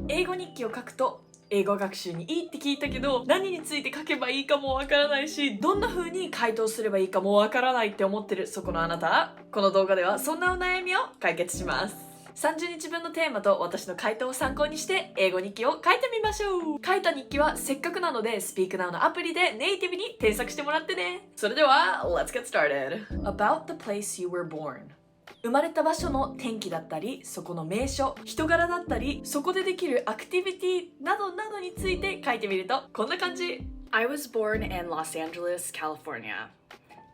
英語日記を書くと英語学習にいいって聞いたけど、何について書けばいいかもわからないし、どんな風に回答すればいいかもわからないって思ってるそこのあなた、この動画ではそんなお悩みを解決します。30日分のテーマと私の回答を参考にして英語日記を書いてみましょう。書いた日記はせっかくなので Speak Now のアプリでネイティブに添削してもらってね。それでは Let's get started. About the place you were born. 生まれた場所の天気だったり、そこの名所、人柄だったり、そこでできるアクティビティなどなどについて書いてみるとこんな感じ。 I was born in Los Angeles, California.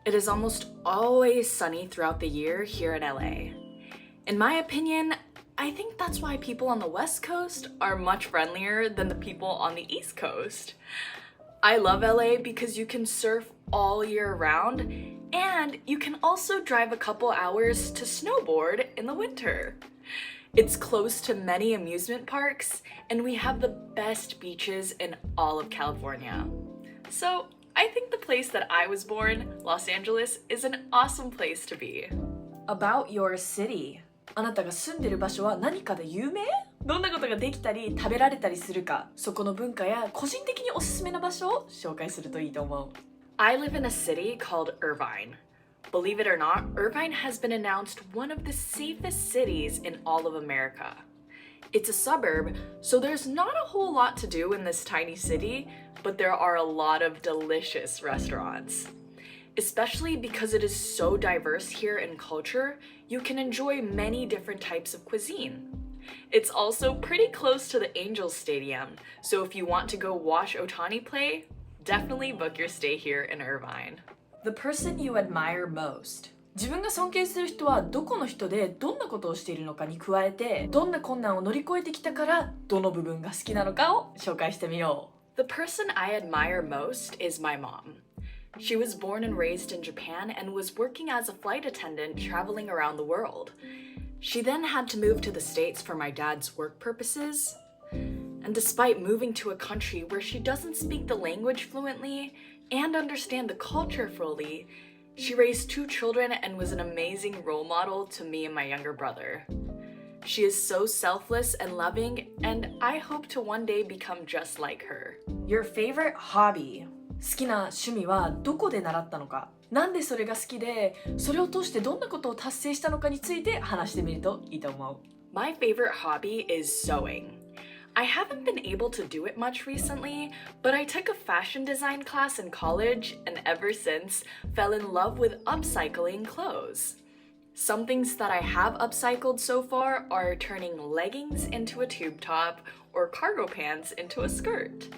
It is almost always sunny throughout the year here in LA. In my opinion, I think that's why people on the West Coast are much friendlier than the people on the East Coast. I love LA because you can surf all year round, and you can also drive a couple hours to snowboard in the winter. It's close to many amusement parks, and we have the best beaches in all of California. So I think the place that I was born, Los Angeles, is an awesome place to be. About your city. あなたが住んでる場所は何かで有名？どんなことができたり食べられたりするか、そこの文化や個人的におすすめな場所を紹介するといいと思う。I live in a city called Irvine. Believe it or not, Irvine has been announced one of the safest cities in all of America. It's a suburb, so there's not a whole lot to do in this tiny city, but there are a lot of delicious restaurants. Especially because it is so diverse here in culture, you can enjoy many different types of cuisine. It's also pretty close to the Angels Stadium, so if you want to go watch Ohtani play, definitely book your stay here in Irvine. The person you admire most. 自分が尊敬する人はどこの人でどんなことをしているのかに加えて、どんな困難を乗り越えてきたからどの部分が好きなのかを紹介してみよう。The person I admire most is my mom. She was born and raised in Japan and was working as a flight attendant traveling around the world. She then had to move to the States for my dad's work purposes. And despite moving to a country where she doesn't speak the language fluently and understand the culture fully, she raised 2 children and was an amazing role model to me and my younger brother. She is so selfless and loving, and I hope to one day become just like her. Your favorite hobby. 好きな趣味はどこで習ったのか、なんでそれが好きで、それを通してどんなことを達成したのかについて話してみるといいと思う。My favorite hobby is sewing. I haven't been able to do it much recently, but I took a fashion design class in college and ever since fell in love with upcycling clothes. Some things that I have upcycled so far are turning leggings into a tube top or cargo pants into a skirt.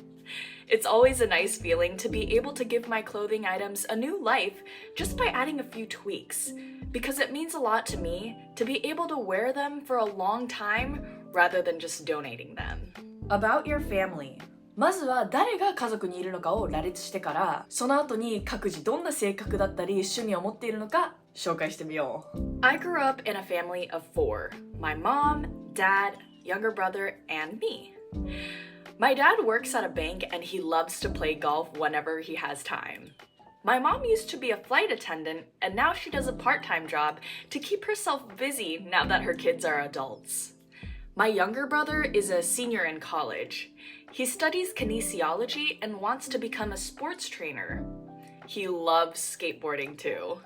It's always a nice feeling to be able to give my clothing items a new life just by adding a few tweaks, because it means a lot to me to be able to wear them for a long time rather than just donating them. About your family. まずは誰が家族にいるのかを羅列してから、その後に各自どんな性格だったり趣味を持っているのか紹介してみよう。I grew up in a family of 4. My mom, dad, younger brother, and me.My dad works at a bank and he loves to play golf whenever he has time. My mom used to be a flight attendant and now she does a part-time job to keep herself busy now that her kids are adults. My younger brother is a senior in college. He studies kinesiology and wants to become a sports trainer. He loves skateboarding too.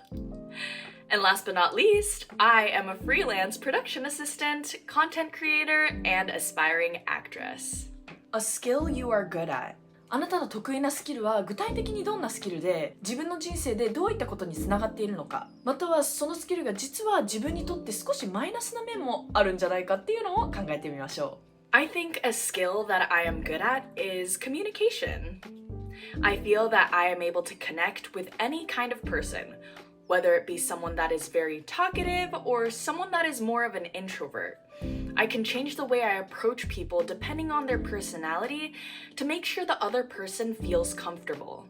And last but not least, I am a freelance production assistant, content creator, and aspiring actress.A skill you are good at. あなたの得意なスキルは具体的にどんなスキルで、自分の人生でどういったことにつながっているのか、またはそのスキルが実は自分にとって少しマイナスな面もあるんじゃないかっていうのを考えてみましょう。I think a skill that I am good at is communication. I feel that I am able to connect with any kind of person, whether it be someone that is very talkative or someone that is more of an introvert.I can change the way I approach people depending on their personality to make sure the other person feels comfortable.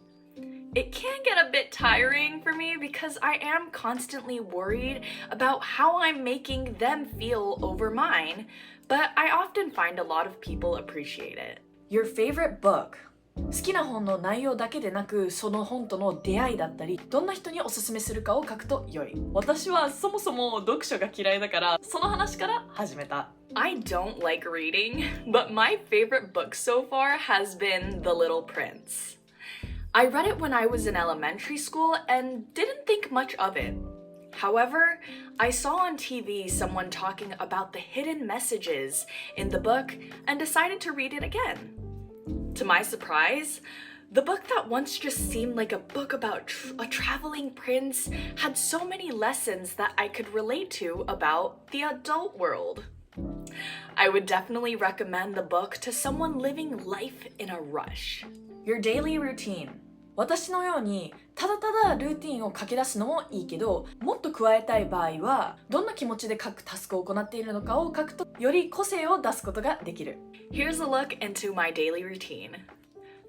It can get a bit tiring for me because I am constantly worried about how I'm making them feel over mine, but I often find a lot of people appreciate it. Your favorite book. 好きな本の内容だけでなく、その本との出会いだったり、どんな人におすすめするかを書くと良い。私はそもそも読書が嫌いだから、その話から始めた。I don't like reading, but my favorite book so far has been The Little Prince. I read it when I was in elementary school and didn't think much of it. However, I saw on TV someone talking about the hidden messages in the book and decided to read it again. To my surprise, the book that once just seemed like a book about a traveling prince had so many lessons that I could relate to about the adult world. I would definitely recommend the book to someone living life in a rush. Your daily routine. 私のようにただただルーティンを書き出すのもいいけど、もっと加えたい場合はどんな気持ちで各タスクを行っているのかを書くとより個性を出すことができる。 Here's a look into my daily routine.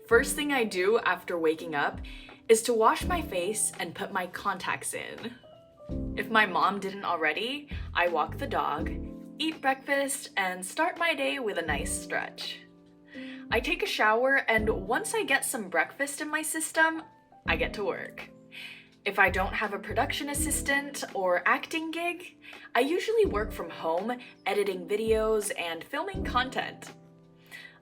First thing I do after waking up is to wash my face and put my contacts in. If my mom didn't already, I walk the dog, eat breakfast, and start my day with a nice stretch. I take a shower, and once I get some breakfast in my system, I get to work. If I don't have a production assistant or acting gig, I usually work from home, editing videos and filming content.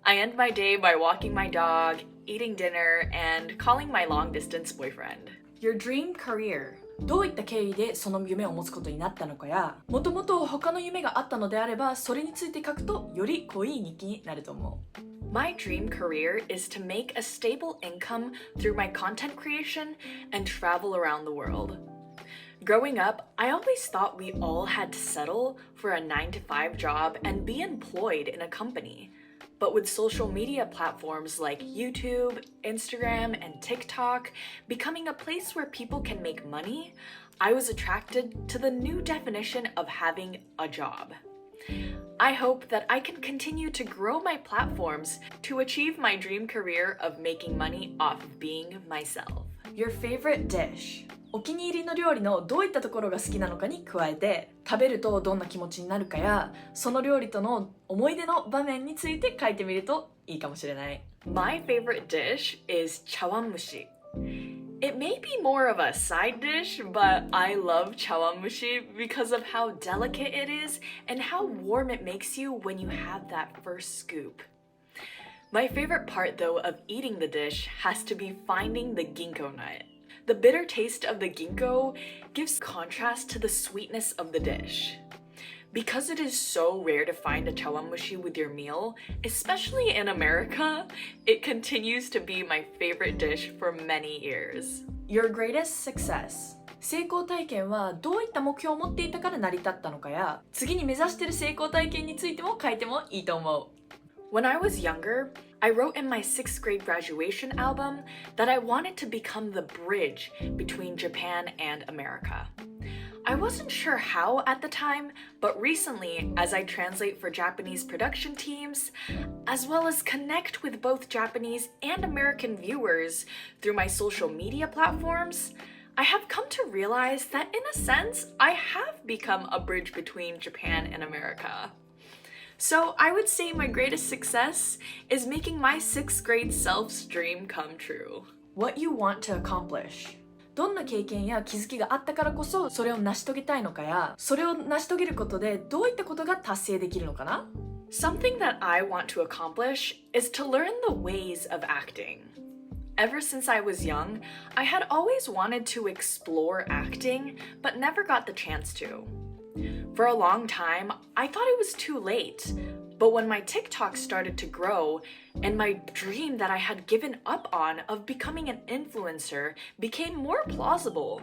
I end my day by walking my dog, eating dinner, and calling my long-distance boyfriend. Your dream career. どういった経緯でその夢を持つことになったのかや、もともと他の夢があったのであれば、それについて書くとより濃い日記になると思う。My dream career is to make a stable income through my content creation and travel around the world. Growing up, I always thought we all had to settle for a 9-to-5 job and be employed in a company. But with social media platforms like YouTube, Instagram, and TikTok becoming a place where people can make money, I was attracted to the new definition of having a job. I hope that I can continue to grow my platforms to achieve my dream career of making money off of being myself. Your favorite dish. お気に入りの料理のどういったところが好きなのかに加えて、食べるとどんな気持ちになるかや、その料理との思い出の場面について書いてみるといいかもしれない。My favorite dish is chawanmushi. It may be more of a side dish, but I love chawanmushi because of how delicate it is and how warm it makes you when you have that first scoop. My favorite part, though, of eating the dish has to be finding the ginkgo nut. The bitter taste of the ginkgo gives contrast to the sweetness of the dish. Because it is so rare to find a chawanmushi with your meal, especially in America, it continues to be my favorite dish for many years. Your greatest success. 成功体験はどういった目標を持っていたから成り立ったのかや、次に目指している成功体験についても書いてもいいと思う。When I was younger, I wrote in my 6th grade graduation album that I wanted to become the bridge between Japan and America. I wasn't sure how at the time, but recently, as I translate for Japanese production teams, as well as connect with both Japanese and American viewers through my social media platforms, I have come to realize that in a sense, I have become a bridge between Japan and America. So I would say my greatest success is making my 6th grade self's dream come true. What you want to accomplish. どんな経験や気づきがあったからこそそれを成し遂げたいのかや、それを成し遂げることでどういったことが達成できるのかな？ Something that I want to accomplish is to learn the ways of acting. Ever since I was young, I had always wanted to explore acting, but never got the chance to. For a long time, I thought it was too late, but when my TikTok started to grow and my dream that I had given up on of becoming an influencer became more plausible,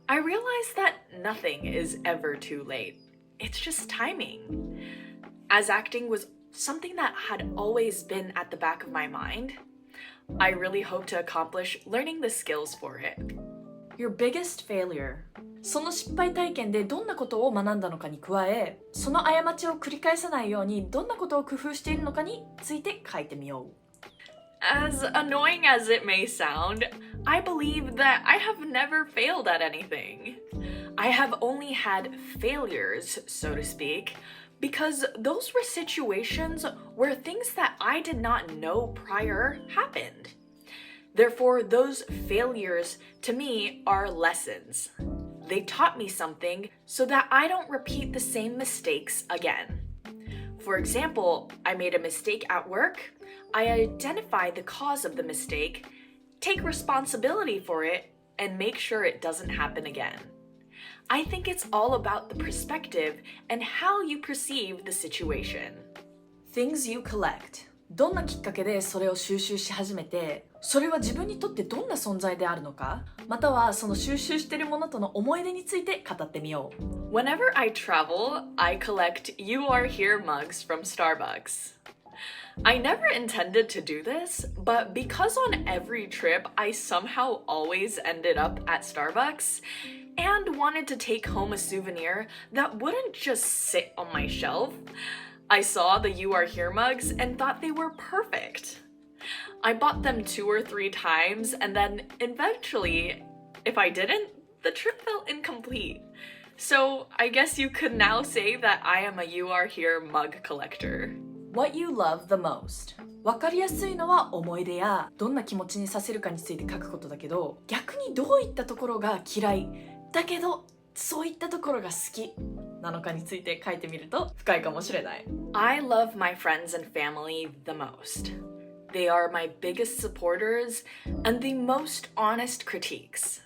I realized that nothing is ever too late. It's just timing. As acting was something that had always been at the back of my mind, I really hope to accomplish learning the skills for it. Your biggest failure. その失敗体験でどんなことを学んだのかに加え、その過ちを繰り返さないようにどんなことを工夫しているのかについて書いてみよう。As annoying as it may sound, I believe that I have never failed at anything. I have only had failures, so to speak, because those were situations where things that I did not know prior happened. Therefore, those failures to me are lessons. They taught me something so that I don't repeat the same mistakes again. For example, I made a mistake at work. I identified the cause of the mistake, take responsibility for it, and make sure it doesn't happen again. I think it's all about the perspective and how you perceive the situation. Things you collect. どんなきっかけでそれを収集し始めて、それは自分にとってどんな存在であるのか、またはその収集しているものとの思い出について語ってみよう。Whenever I travel, I collect You Are Here mugs from Starbucks. I never intended to do this, but because on every trip I somehow always ended up at Starbucks and wanted to take home a souvenir that wouldn't just sit on my shelf, I saw the You Are Here mugs and thought they were perfect. I bought them 2 or 3 times, and then eventually, if I didn't, the trip felt incomplete. So I guess you could now say that I am a You Are Here mug collector. What you love the most. わかりやすいのは思い出やどんな気持ちにさせるかについて書くことだけど、逆にどういったところが嫌いだけどそういったところが好きなのかについて書いてみると深いかもしれない。 I love my friends and family the most. They are my biggest supporters and the most honest critiques.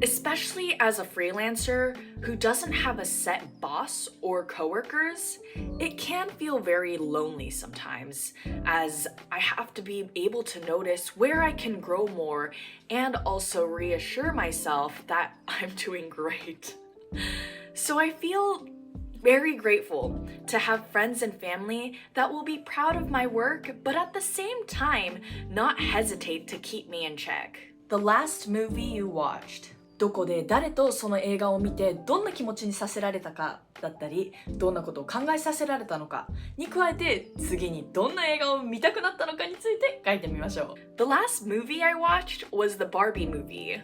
Especially as a freelancer who doesn't have a set boss or coworkers, it can feel very lonely sometimes, as I have to be able to notice where I can grow more and also reassure myself that I'm doing great. So I feel very grateful to have friends and family that will be proud of my work, but at the same time, not hesitate to keep me in check. The last movie you watched. どこで誰とその映画を見てどんな気持ちにさせられたかだったり、どんなことを考えさせられたのかに加えて、次にどんな映画を見たくなったのかについて書いてみましょう。 The last movie I watched was the Barbie movie.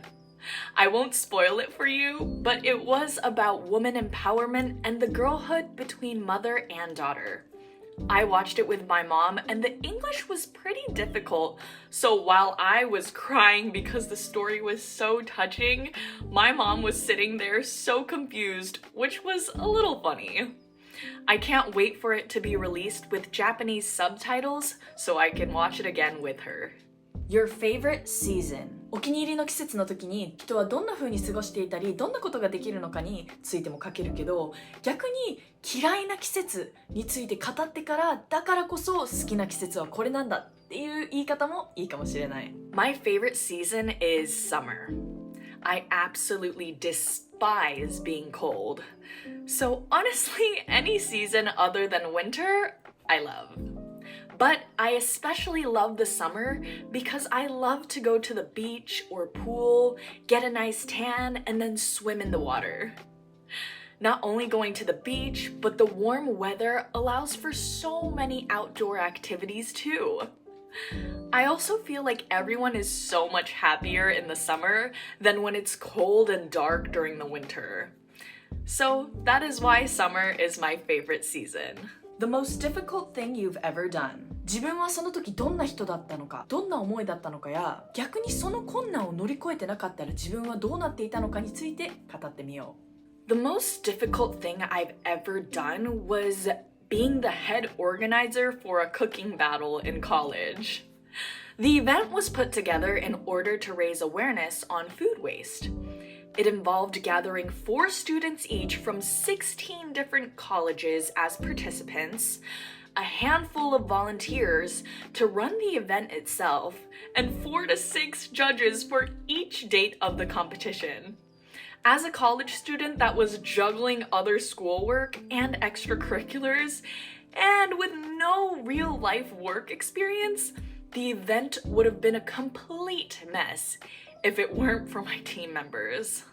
I won't spoil it for you, but it was about woman empowerment and the girlhood between mother and daughter. I watched it with my mom, and the English was pretty difficult, so while I was crying because the story was so touching, my mom was sitting there so confused, which was a little funny. I can't wait for it to be released with Japanese subtitles so I can watch it again with her. Your favorite season. お気に入りの季節の時に人はどんな風に過ごしていたりどんなことができるのかについても書けるけど、逆に嫌いな季節について語ってからだからこそ好きな季節はこれなんだっていう言い方もいいかもしれない。 My favorite season is summer. I absolutely despise being cold. So honestly, any season other than winter, I love.But I especially love the summer because I love to go to the beach or pool, get a nice tan, and then swim in the water. Not only going to the beach, but the warm weather allows for so many outdoor activities too. I also feel like everyone is so much happier in the summer than when it's cold and dark during the winter. So that is why summer is my favorite season.The most difficult thing you've ever done. 自分はその時どんな人だったのか、どんな思いだったのかや、逆にその困難を乗り越えてなかったら自分はどうなっていたのかについて語ってみよう。The most difficult thing I've ever done was being the head organizer for a cooking battle in college. The event was put together in order to raise awareness on food waste.It involved gathering 4 students each from 16 different colleges as participants, a handful of volunteers to run the event itself, and 4 to 6 judges for each date of the competition. As a college student that was juggling other schoolwork and extracurriculars, and with no real-life work experience, the event would have been a complete mess.If it weren't for my team members.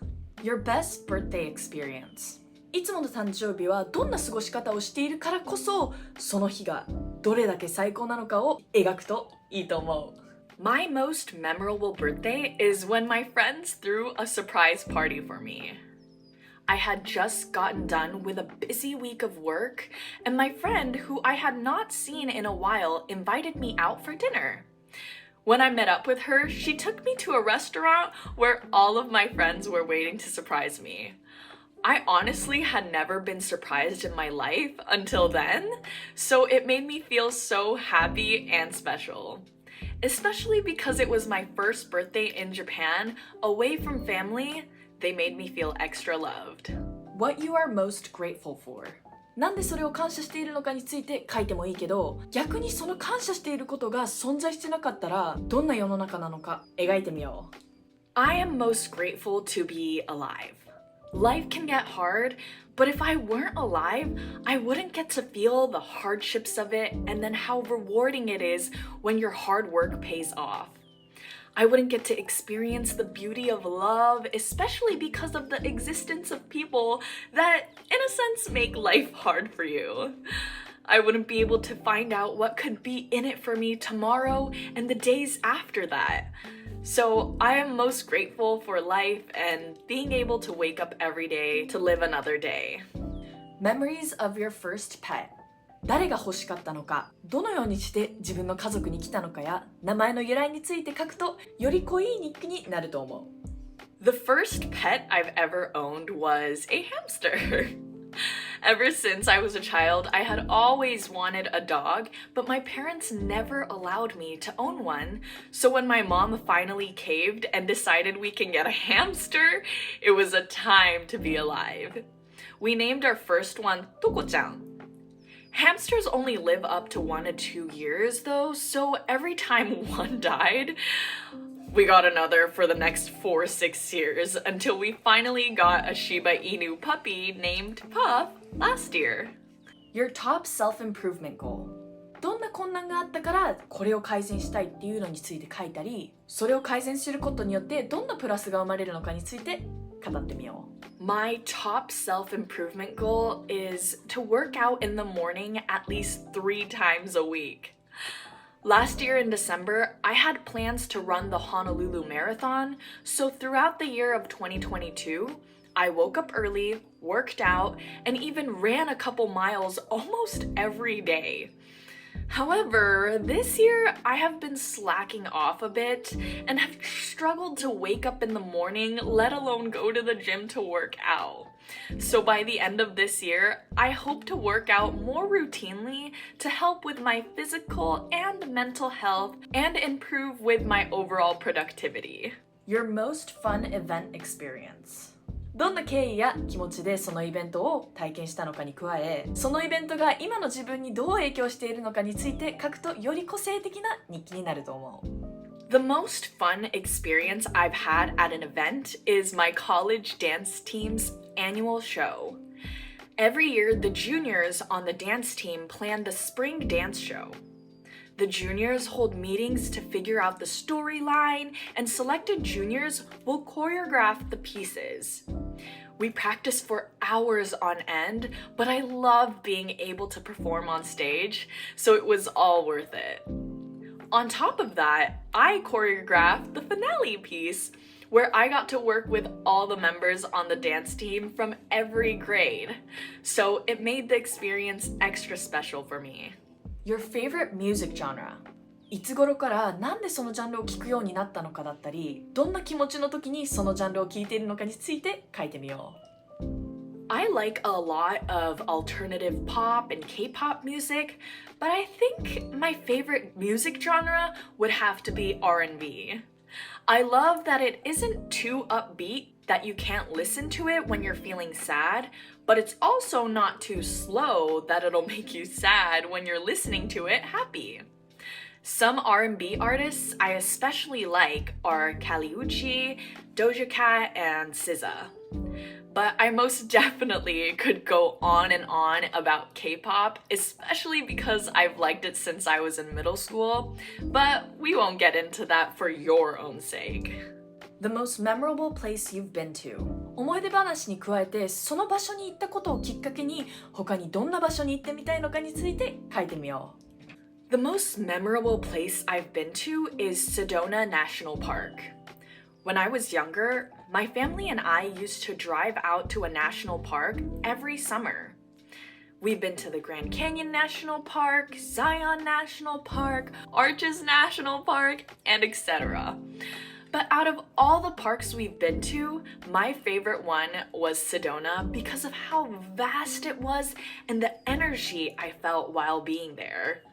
Your best birthday experience. いつもの誕生日はどんな過ごし方をしているからこそ、その日がどれだけ最高なのかを描くといいと思う。My most memorable birthday is when my friends threw a surprise party for me. I had just gotten done with a busy week of work, and my friend, who I had not seen in a while, invited me out for dinner. When I met up with her, she took me to a restaurant where all of my friends were waiting to surprise me. I honestly had never been surprised in my life until then, so it made me feel so happy and special. Especially because it was my first birthday in Japan, away from family, they made me feel extra loved. What you are most grateful for. なんでそれを感謝しているのかについて書いてもいいけど、逆にその感謝していることが存在してなかったらどんな世の中なのか描いてみよう。I am most grateful to be alive. Life can get hard, but if I weren't alive, I wouldn't get to feel the hardships of it and then how rewarding it is when your hard work pays off. I wouldn't get to experience the beauty of love, especially because of the existence of people that, in a sense, make life hard for you. I wouldn't be able to find out what could be in it for me tomorrow and the days after that. So I am most grateful for life and being able to wake up every day to live another day. Memories of your first pet. 誰が欲しかったのか、どのようにして自分の家族に来たのかや、名前の由来について書くとより濃い日記になると思う。The first pet I've ever owned was a hamster. Ever since I was a child, I had always wanted a dog, but my parents never allowed me to own one. So when my mom finally caved and decided we can get a hamster, it was a time to be alive. We named our first one Toko-chan. Hamsters only live up to 1 to 2 years though, so every time one died, we got another for the next 4 or 6 years until we finally got a Shiba Inu puppy named Puff last year. Your top self-improvement goal. どんな困難があったからこれを改善したいっていうのについて書いたり、それを改善することによってどんなプラスが生まれるのかについて語ってみよう。My top self-improvement goal is to work out in the morning at least 3 times a week. Last year in December, I had plans to run the Honolulu Marathon, so throughout the year of 2022, I woke up early, worked out, and even ran a couple miles almost every day. However, this year I have been slacking off a bit and have struggled to wake up in the morning, let alone go to the gym to work out. So by the end of this year, I hope to work out more routinely to help with my physical and mental health and improve with my overall productivity. Your most fun event experience. どんな経緯や気持ちでそのイベントを体験したのかに加え、そのイベントが今の自分にどう影響しているのかについて書くとより個性的な日記になると思う。The most fun experience I've had at an event is my college dance team's annual show. Every year, the juniors on the dance team plan the spring dance show. The juniors hold meetings to figure out the storyline, and selected juniors will choreograph the pieces. We practice for hours on end, but I love being able to perform on stage, so it was all worth it. On top of that, I choreographed the finale piece, where I got to work with all the members on the dance team from every grade. So it made the experience extra special for me. Your favorite music genre. いつ頃からなんでそのジャンルを聴くようになったのかだったり、どんな気持ちの時にそのジャンルを聴いているのかについて書いてみよう。I like a lot of alternative pop and K-pop music, but I think my favorite music genre would have to be R&B. I love that it isn't too upbeat that you can't listen to it when you're feeling sad, but it's also not too slow that it'll make you sad when you're listening to it happy. Some R&B artists I especially like are Kali Uchis, Doja Cat, and SZA. But I most definitely could go on and on about K-pop, especially because I've liked it since I was in middle school, but we won't get into that for your own sake. The most memorable place you've been to. 思い出話に加えて、その場所に行ったことをきっかけに、他にどんな場所に行ってみたいのかについて書いてみよう。The most memorable place I've been to is Sedona National Park. When I was younger, my family and I used to drive out to a national park every summer. We've been to the Grand Canyon National Park, Zion National Park, Arches National Park, and etc. But out of all the parks we've been to, my favorite one was Sedona because of how vast it was and the energy I felt while being there.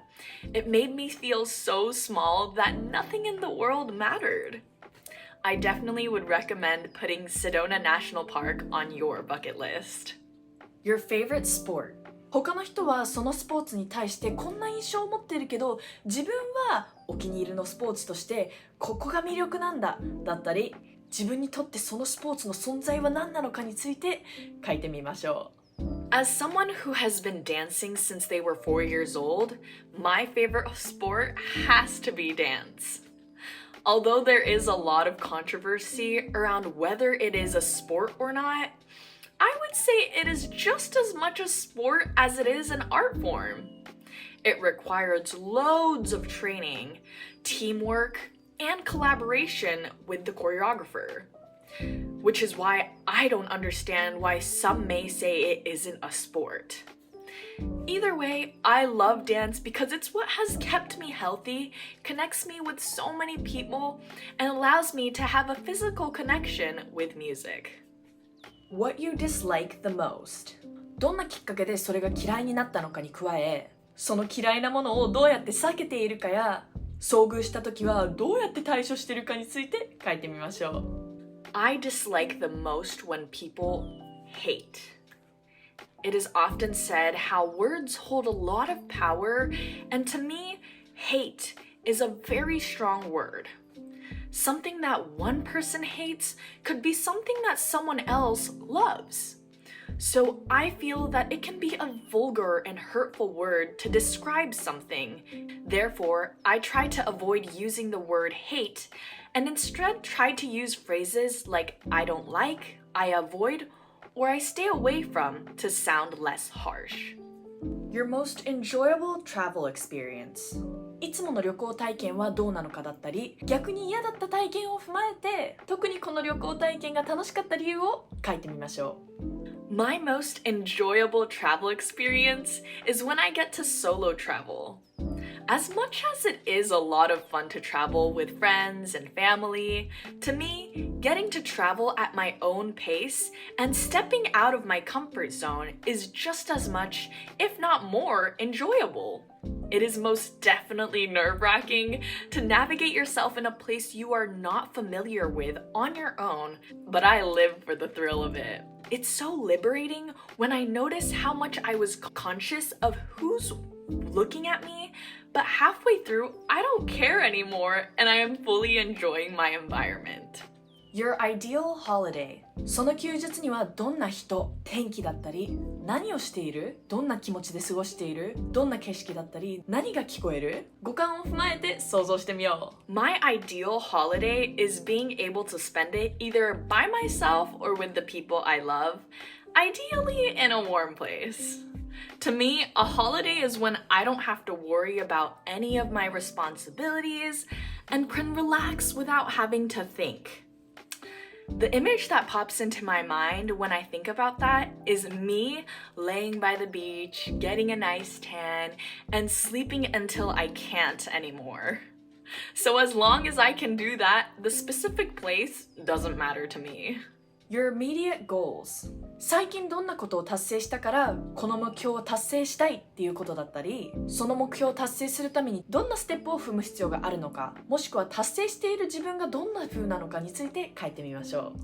It made me feel so small that nothing in the world mattered. I definitely would recommend putting Sedona National Park on your bucket list. Your favorite sport? 他の人はそのスポーツに対してこんな印象を持っているけど、自分はお気に入りのスポーツとしてここが魅力なんだだったり、自分にとってそのスポーツの存在は何なのかについて書いてみましょう。As someone who has been dancing since they were 4 years old, my favorite sport has to be dance. Although there is a lot of controversy around whether it is a sport or not, I would say it is just as much a sport as it is an art form. It requires loads of training, teamwork, and collaboration with the choreographer, which is why I don't understand why some may say it isn't a sport. Either way, I love dance because it's what has kept me healthy, connects me with so many people, and allows me to have a physical connection with music.What you dislike the most? どんなきっかけでそれが嫌いになったのかに加え、その嫌いなものをどうやって避けているかや、遭遇した時はどうやって対処しているかについて書いてみましょう。I dislike the most when people hate. It is often said how words hold a lot of power, and to me, hate is a very strong word.Something that one person hates could be something that someone else loves. So I feel that it can be a vulgar and hurtful word to describe something. Therefore, I try to avoid using the word hate and instead try to use phrases like I don't like, I avoid, or I stay away from to sound less harsh. Your most enjoyable travel experience.いつもの旅行体験はどうなのかだったり、逆に嫌だった体験を踏まえて、特にこの旅行体験が楽しかった理由を書いてみましょう。My most enjoyable travel experience is when I get to solo travel. As much as it is a lot of fun to travel with friends and family, to me, getting to travel at my own pace and stepping out of my comfort zone is just as much, if not more, enjoyable.It is most definitely nerve-wracking to navigate yourself in a place you are not familiar with on your own, but I live for the thrill of it. It's so liberating when I notice how much I was conscious of who's looking at me, but halfway through, I don't care anymore and I am fully enjoying my environment.Your ideal holiday. その休日にはどんな人、天気だったり、何をしている、どんな気持ちで過ごしている、どんな景色だったり、何が聞こえる、五感を踏まえて想像してみよう。My ideal holiday is being able to spend it either by myself or with the people I love, ideally in a warm place.To me, a holiday is when I don't have to worry about any of my responsibilities and can relax without having to think. The image that pops into my mind when I think about that is me laying by the beach, getting a nice tan, and sleeping until I can't anymore. So as long as I can do that, the specific place doesn't matter to me.Your immediate goals. 最近どんなことを達成したからこの目標を達成したいっていうことだったり、その目標を達成するためにどんなステップを踏む必要があるのか、もしくは達成している自分がどんな風なのかについて書いてみましょう。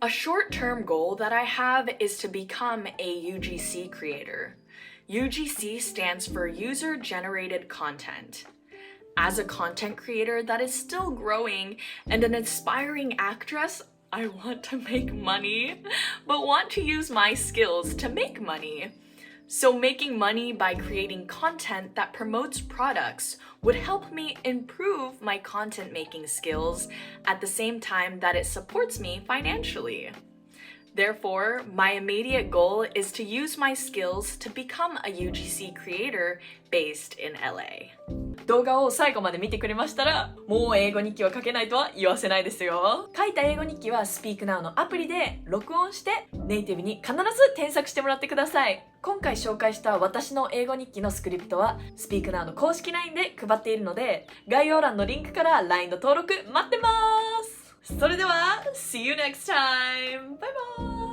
A short-term goal that I have is to become a UGC creator. UGC stands for User-Generated Content.As a content creator that is still growing and an aspiring actress,I want to make money, but want to use my skills to make money. So making money by creating content that promotes products would help me improve my content making skills at the same time that it supports me financially. Therefore, my immediate goal is to use my skills to become a UGC creator based in LA. 動画を最後まで見てくれましたら、もう英語日記は書けないとは言わせないですよ。書いた英語日記は Speak Now のアプリで録音してネイティブに必ず添削してもらってください。今回紹介した私の英語日記のスクリプトは Speak Now の公式 LINE で配っているので、概要欄のリンクから LINE の登録待ってます。それでは See you next time! バイバイ。